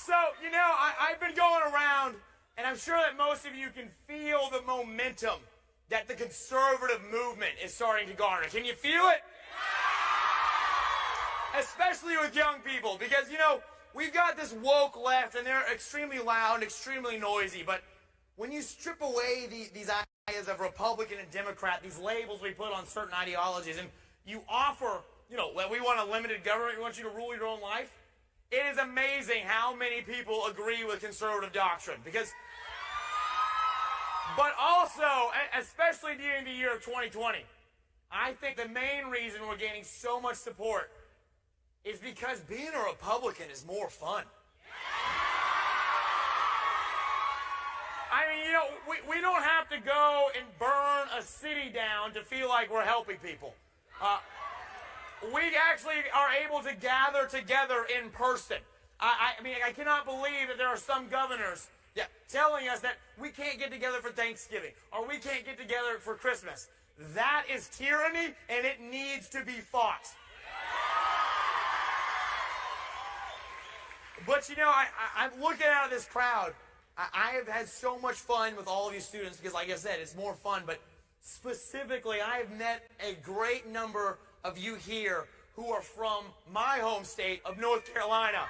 So, I've been going around, and I'm sure that most of you can feel the momentum that the conservative movement is starting to garner. Can you feel it? Especially with young people, because, we've got this woke left, and they're extremely loud, extremely noisy, but when you strip away these ideas of Republican and Democrat, these labels we put on certain ideologies, and you offer, we want a limited government, we want you to rule your own life, it is amazing how many people agree with conservative doctrine. But also, especially during the year of 2020, I think the main reason we're gaining so much support is because being a Republican is more fun. I mean, we don't have to go and burn a city down to feel like we're helping people. We actually are able to gather together in person. I mean, I cannot believe that there are some governors telling us that we can't get together for Thanksgiving or we can't get together for Christmas. That is tyranny, and it needs to be fought. But, I'm looking out of this crowd. I have had so much fun with all of you students because, like I said, it's more fun. But specifically, I have met a great number of you here who are from my home state of North Carolina.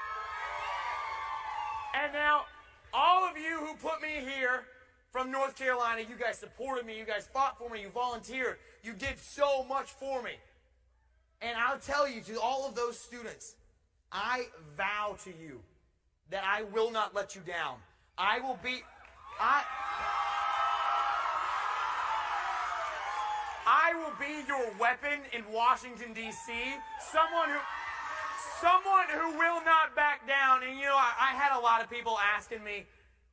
And now, all of you who put me here from North Carolina, you guys supported me, you guys fought for me, you volunteered, you did so much for me. And I'll tell you, to all of those students, I vow to you that I will not let you down. I will be your weapon in Washington, D.C. Someone who will not back down. And, I had a lot of people asking me,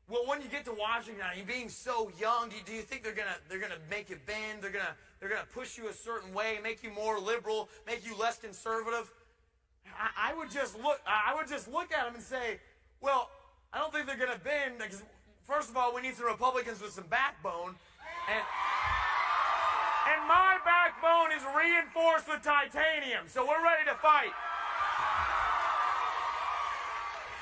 well, when you get to Washington, you being so young, do you think they're gonna make you bend? They're gonna push you a certain way, make you more liberal, make you less conservative? I would just look at them and say, well, I don't think they're gonna bend, because first of all, we need some Republicans with some backbone, and my backbone is reinforced with titanium, so we're ready to fight.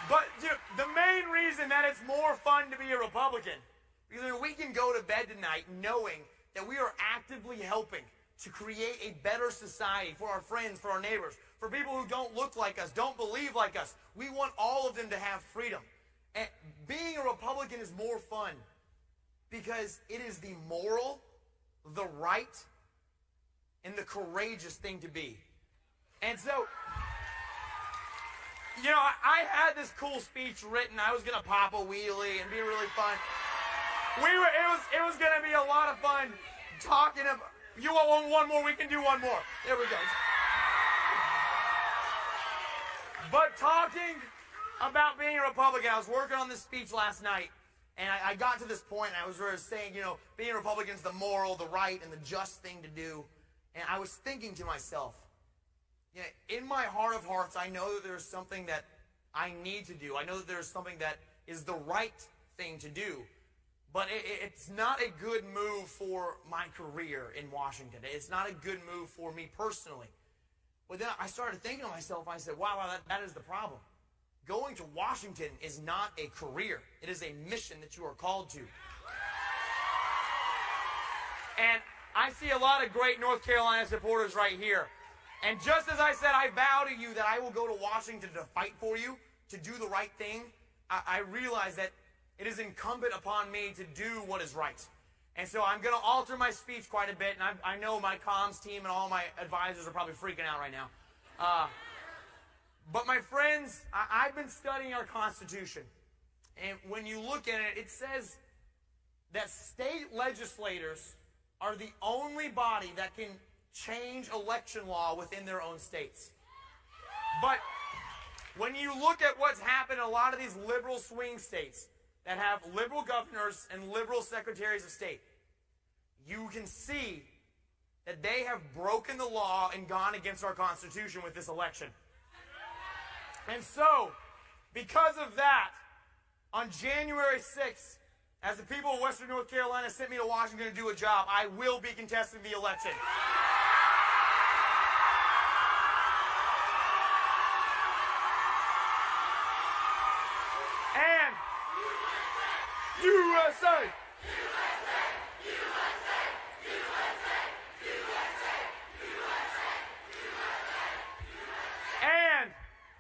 But the main reason that it's more fun to be a Republican, because we can go to bed tonight knowing that we are actively helping to create a better society for our friends, for our neighbors, for people who don't look like us, don't believe like us. We want all of them to have freedom. And being a Republican is more fun because it is the moral, the right, and the courageous thing to be. And so, I had this cool speech written. I was going to pop a wheelie and be really fun. It was going to be a lot of fun talking about... You want one more? We can do one more. There we go. But talking about being a Republican, I was working on this speech last night, and I got to this point, and I was saying, being a Republican is the moral, the right, and the just thing to do. And I was thinking to myself, in my heart of hearts, I know that there's something that I need to do. I know that there's something that is the right thing to do. But it's not a good move for my career in Washington. It's not a good move for me personally. But then I started thinking to myself, I said, wow, that is the problem. Going to Washington is not a career. It is a mission that you are called to. And I see a lot of great North Carolina supporters right here. And just as I said, I vow to you that I will go to Washington to fight for you, to do the right thing, I realize that it is incumbent upon me to do what is right. And so I'm going to alter my speech quite a bit, and I know my comms team and all my advisors are probably freaking out right now. But my friends, I've been studying our Constitution, and when you look at it, it says that state legislators are the only body that can change election law within their own states. But when you look at what's happened in a lot of these liberal swing states that have liberal governors and liberal secretaries of state, you can see that they have broken the law and gone against our Constitution with this election. And so, because of that, on January 6th, as the people of Western North Carolina sent me to Washington to do a job, I will be contesting the election. USA! And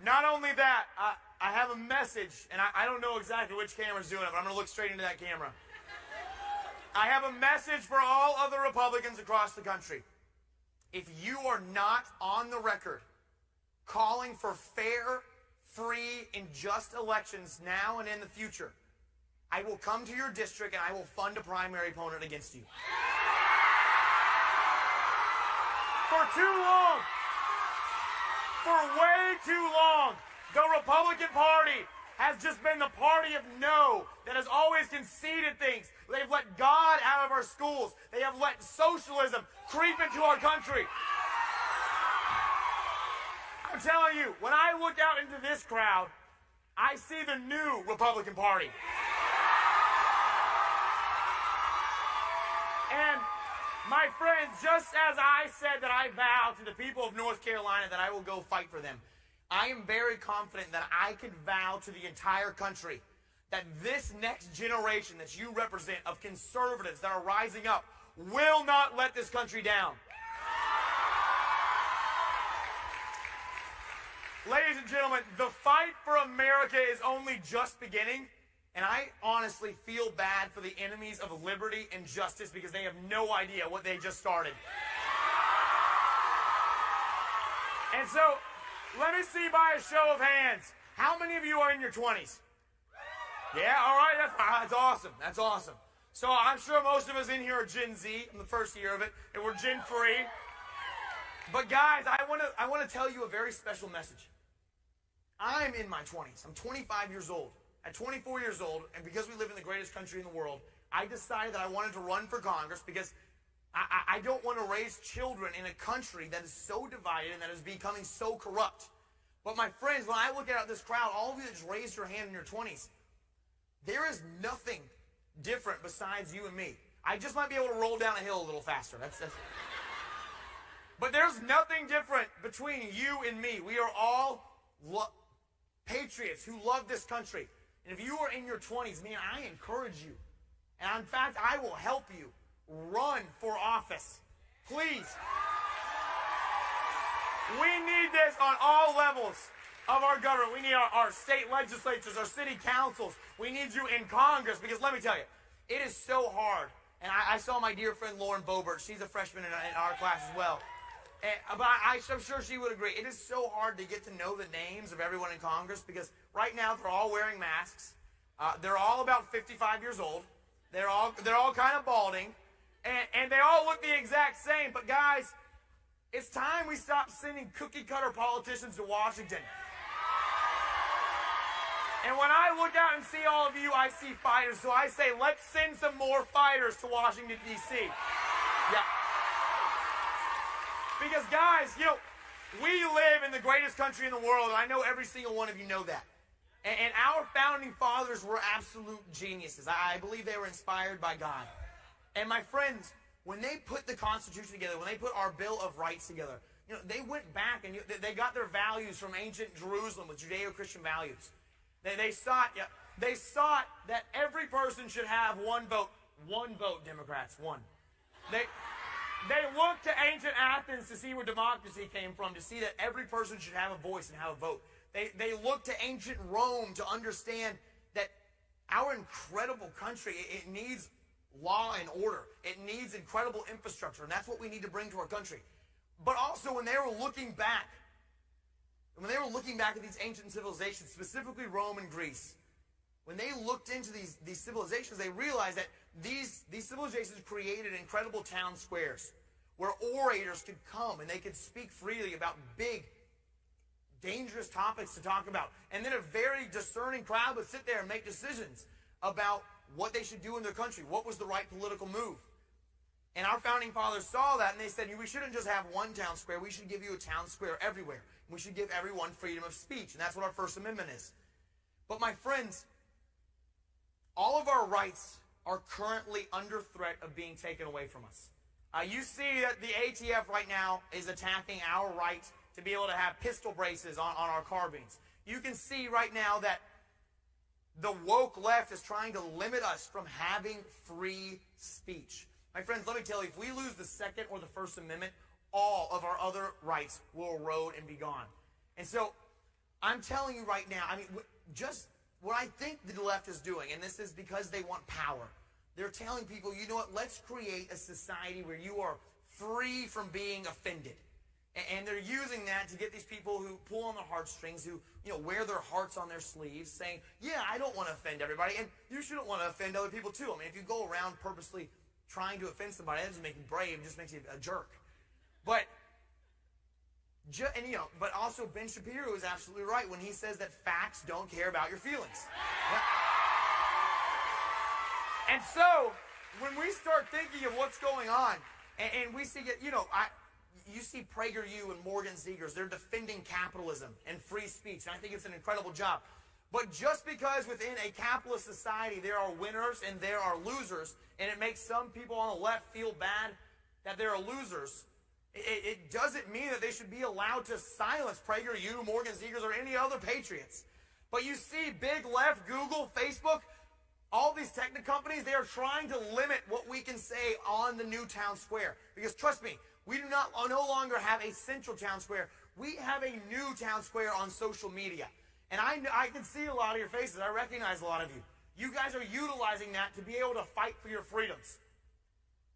not only that, I have a message, and I don't know exactly which camera's doing it, but I'm going to look straight into that camera. I have a message for all other Republicans across the country. If you are not on the record calling for fair, free, and just elections now and in the future, I will come to your district and I will fund a primary opponent against you. For too long, for way too long, the Republican Party has just been the party of no that has always conceded things. They've let God out of our schools. They have let socialism creep into our country. I'm telling you, when I look out into this crowd, I see the new Republican Party. And my friends, just as I said that I vow to the people of North Carolina that I will go fight for them, I am very confident that I can vow to the entire country that this next generation that you represent of conservatives that are rising up will not let this country down. Ladies and gentlemen, the fight for America is only just beginning, and I honestly feel bad for the enemies of liberty and justice because they have no idea what they just started. And so, let me see by a show of hands, how many of you are in your 20s? Yeah, all right, that's awesome. That's awesome. So I'm sure most of us in here are Gen Z. I'm the first year of it, and we're Gen free. But guys, I want to tell you a very special message. I'm in my 20s. I'm 25 years old. At 24 years old, and because we live in the greatest country in the world, I decided that I wanted to run for Congress because I don't want to raise children in a country that is so divided and that is becoming so corrupt. But my friends, when I look out at this crowd, all of you that just raised your hand in your 20s, there is nothing different besides you and me. I just might be able to roll down a hill a little faster. But there's nothing different between you and me. We are all patriots who love this country. And if you are in your 20s, man, I encourage you. And in fact, I will help you run for office. Please. We need this on all levels of our government. We need our state legislatures, our city councils. We need you in Congress because let me tell you, it is so hard. And I saw my dear friend Lauren Boebert. She's a freshman in our class as well. But I'm sure she would agree. It is so hard to get to know the names of everyone in Congress because right now they're all wearing masks. They're all about 55 years old. They're all kind of balding. And they all look the exact same. But guys, it's time we stop sending cookie-cutter politicians to Washington. And when I look out and see all of you, I see fighters. So I say, let's send some more fighters to Washington, D.C. Yeah. Because, guys, you know, we live in the greatest country in the world, and I know every single one of you know that. And our founding fathers were absolute geniuses. I believe they were inspired by God. And my friends, when they put the Constitution together, when they put our Bill of Rights together, you know, they went back and they got their values from ancient Jerusalem with Judeo-Christian values. They sought that every person should have one vote, Democrats, one. They looked to ancient Athens to see where democracy came from, to see that every person should have a voice and have a vote. They looked to ancient Rome to understand that our incredible country, it needs law and order. It needs incredible infrastructure, and that's what we need to bring to our country. But also, when they were looking back at these ancient civilizations, specifically Rome and Greece, when they looked into these civilizations, they realized that these civilizations created incredible town squares where orators could come and they could speak freely about big, dangerous topics to talk about. And then a very discerning crowd would sit there and make decisions about what they should do in their country, what was the right political move. And our founding fathers saw that, and they said, we shouldn't just have one town square, we should give you a town square everywhere. We should give everyone freedom of speech, and that's what our First Amendment is. But my friends, all of our rights are currently under threat of being taken away from us. You see that the ATF right now is attacking our right to be able to have pistol braces on our carbines. You can see right now that The woke left is trying to limit us from having free speech. My friends, let me tell you, if we lose the Second or the First Amendment, all of our other rights will erode and be gone. And so I'm telling you right now, I mean, just what I think the left is doing, and this is because they want power. They're telling people, you know what, let's create a society where you are free from being offended. And they're using that to get these people who pull on their heartstrings, who, wear their hearts on their sleeves, saying, yeah, I don't want to offend everybody, and you shouldn't want to offend other people too. I mean, if you go around purposely trying to offend somebody, that doesn't make you brave, it just makes you a jerk. But also Ben Shapiro is absolutely right when he says that facts don't care about your feelings. And so, when we start thinking of what's going on, and we see it, you see PragerU and Morgan Zegers, they're defending capitalism and free speech, and I think it's an incredible job. But just because within a capitalist society there are winners and there are losers, and it makes some people on the left feel bad that there are losers, it doesn't mean that they should be allowed to silence PragerU, Morgan Zegers, or any other patriots. But you see big left, Google, Facebook, all these tech companies, they are trying to limit what we can say on the new town square. Because trust me, we do no longer have a central town square. We have a new town square on social media. And I can see a lot of your faces. I recognize a lot of you. You guys are utilizing that to be able to fight for your freedoms.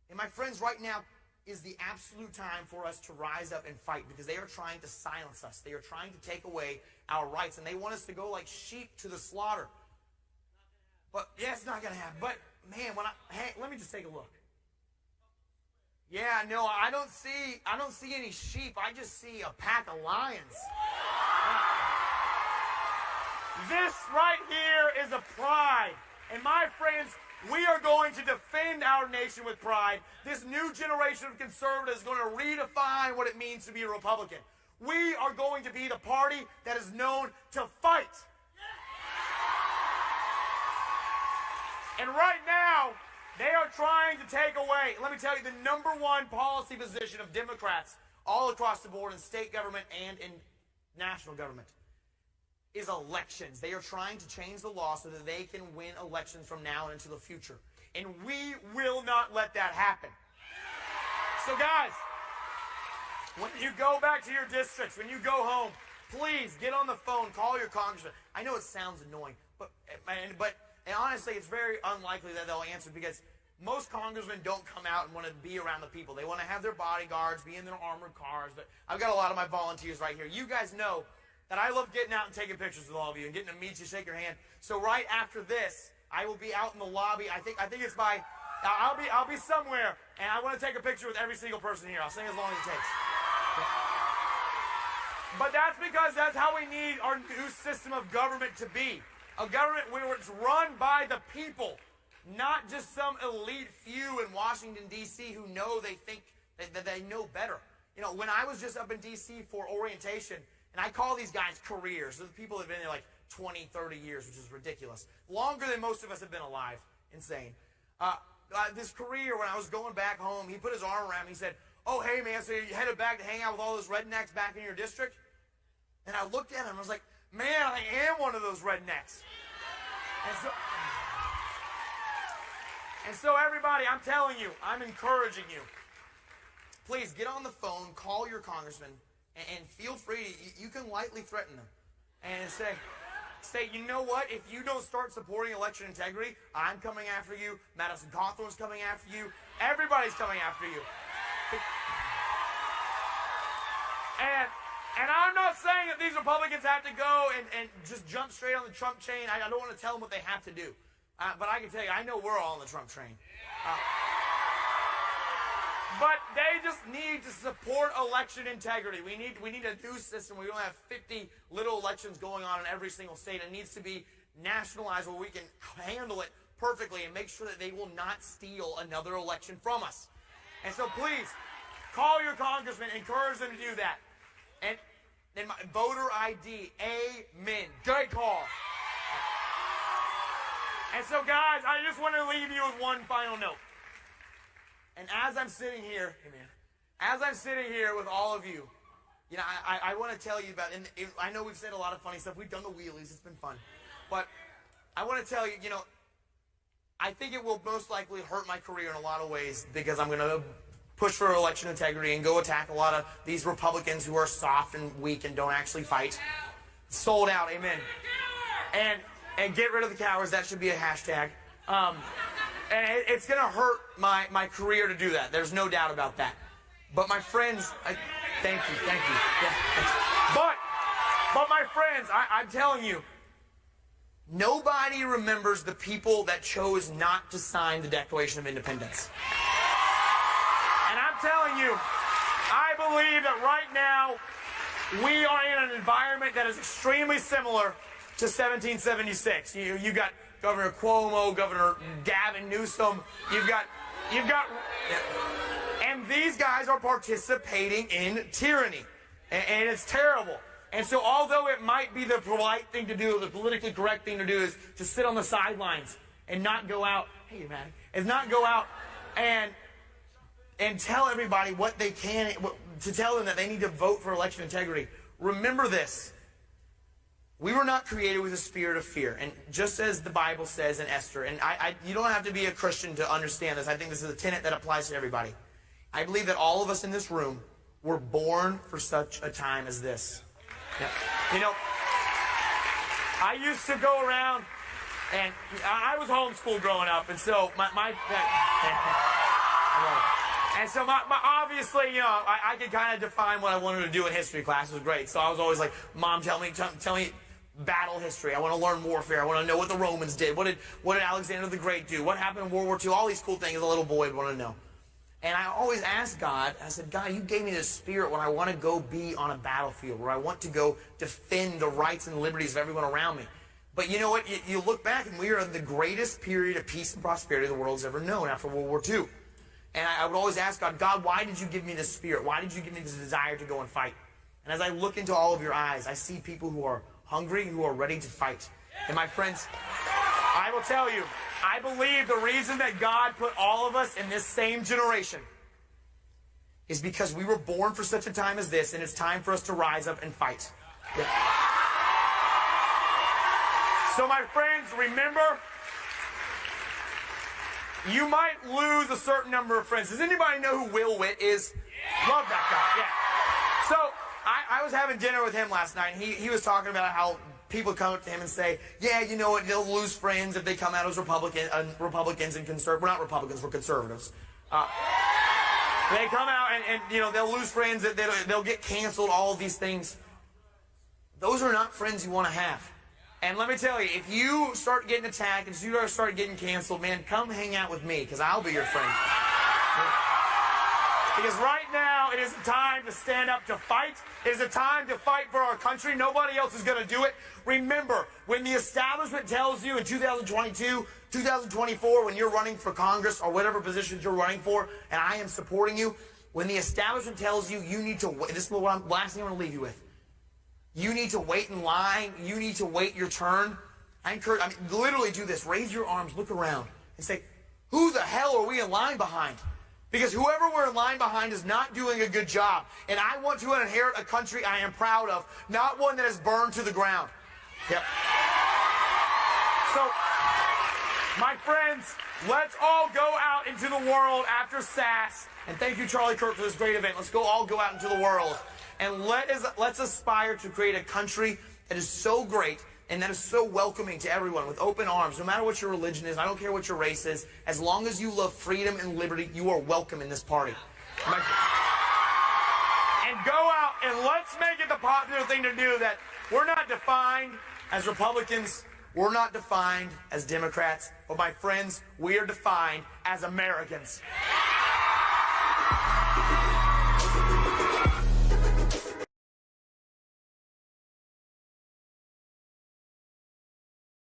And my friends, right now is the absolute time for us to rise up and fight, because they are trying to silence us. They are trying to take away our rights, and they want us to go like sheep to the slaughter. But yeah, it's not going to happen. But man, hey, let me just take a look. Yeah, no, I don't see any sheep. I just see a pack of lions. This right here is a pride. And my friends, we are going to defend our nation with pride. This new generation of conservatives is going to redefine what it means to be a Republican. We are going to be the party that is known to fight. And right now, they are trying to take away, let me tell you, the #1 policy position of Democrats all across the board in state government and in national government is elections. They are trying to change the law so that they can win elections from now and into the future. And we will not let that happen. So guys, when you go back to your districts, when you go home, please get on the phone, call your congressman. I know it sounds annoying, but honestly, it's very unlikely that they'll answer, because most congressmen don't come out and want to be around the people. They want to have their bodyguards, be in their armored cars. But I've got a lot of my volunteers right here. You guys know that I love getting out and taking pictures with all of you and getting to meet you, shake your hand. So right after this, I will be out in the lobby. I think it's by, I'll be somewhere, and I want to take a picture with every single person here. I'll stay as long as it takes. But that's because that's how we need our new system of government to be. A government where it's run by the people, not just some elite few in Washington, D.C. who they think that they know better. When I was just up in D.C. for orientation, and I call these guys careers. Those people have been there like 20, 30 years, which is ridiculous. Longer than most of us have been alive. Insane. This career, when I was going back home, he put his arm around me. He said, oh, hey, man, so you headed back to hang out with all those rednecks back in your district? And I looked at him and I was like, man, I am one of those rednecks. And so everybody, I'm telling you, I'm encouraging you. Please get on the phone, call your congressman, and feel free. You can lightly threaten them and say, you know what? If you don't start supporting election integrity, I'm coming after you. Madison Cawthorn's coming after you. Everybody's coming after you. And I'm not saying that these Republicans have to go and just jump straight on the Trump train. I don't want to tell them what they have to do. But I can tell you, I know we're all on the Trump train. But they just need to support election integrity. We need a new system. We don't have 50 little elections going on in every single state. It needs to be nationalized where we can handle it perfectly and make sure that they will not steal another election from us. And so please, call your congressman, encourage them to do that. And then my voter ID, amen. Great call. And so guys, I just want to leave you with one final note. And as I'm sitting here, amen, as I'm sitting here with all of you, I want to tell you about, and I know we've said a lot of funny stuff. We've done the wheelies. It's been fun. But I want to tell you, I think it will most likely hurt my career in a lot of ways because I'm going to push for election integrity and go attack a lot of these Republicans who are soft and weak and don't actually fight. Sold out, amen. And get rid of the cowards. That should be a hashtag. And it's going to hurt my career to do that. There's no doubt about that. But my friends, thank you. Yeah, thanks. But my friends, I'm telling you, nobody remembers the people that chose not to sign the Declaration of Independence. And I'm telling you, I believe that right now we are in an environment that is extremely similar to 1776. You got Governor Cuomo, Governor Gavin Newsom. You've got, and these guys are participating in tyranny, and it's terrible. And so although it might be the polite thing to do, the politically correct thing to do is to sit on the sidelines and not go out, hey man, is not go out and tell everybody what they can, to tell them that they need to vote for election integrity. Remember this. We were not created with a spirit of fear. And just as the Bible says in Esther, and you don't have to be a Christian to understand this. I think this is a tenet that applies to everybody. I believe that all of us in this room were born for such a time as this. Yeah. I used to go around, and I was homeschooled growing up, and so and so obviously, I could kind of define what I wanted to do in history class. It was great. So I was always like, Mom, tell me battle history. I want to learn warfare. I want to know what the Romans did. What did Alexander the Great do? What happened in World War II? All these cool things as a little boy would want to know. And I always asked God, I said, God, you gave me this spirit when I want to go be on a battlefield, where I want to go defend the rights and liberties of everyone around me. But you know what? You look back, and we are in the greatest period of peace and prosperity the world's ever known after World War II. And I would always ask God, God, why did you give me this spirit? Why did you give me this desire to go and fight? And as I look into all of your eyes, I see people who are hungry, who are ready to fight. And my friends, I will tell you, I believe the reason that God put all of us in this same generation is because we were born for such a time as this, and it's time for us to rise up and fight. Yeah. So my friends, remember, you might lose a certain number of friends. Does anybody know who Will Witt is? Yeah. Love that guy, yeah. So I was having dinner with him last night, and he was talking about how people come up to him and say, yeah, you know what, they'll lose friends if they come out as Republicans and conservatives. We're not Republicans, we're conservatives. They come out and they'll lose friends, they'll get canceled, all of these things. Those are not friends you want to have. And let me tell you, if you start getting attacked, if you start getting canceled, man, come hang out with me, because I'll be your friend. Because right now, it is a time to stand up to fight. It is a time to fight for our country. Nobody else is going to do it. Remember, when the establishment tells you in 2022, 2024, when you're running for Congress or whatever positions you're running for, and I am supporting you, when the establishment tells you you need to wait, this is the last thing I'm going to leave you with. You need to wait in line. You need to wait your turn. Literally do this. Raise your arms, look around, and say, who the hell are we in line behind? Because whoever we're in line behind is not doing a good job. And I want to inherit a country I am proud of, not one that is burned to the ground. Yep. So, my friends, let's all go out into the world after SAS. And thank you, Charlie Kirk, for this great event. Let's all go out into the world. And let's aspire to create a country that is so great and that is so welcoming to everyone with open arms. No matter what your religion is, I don't care what your race is, as long as you love freedom and liberty, you are welcome in this party. And go out and let's make it the popular thing to do, that we're not defined as Republicans, we're not defined as Democrats, but my friends, we are defined as Americans.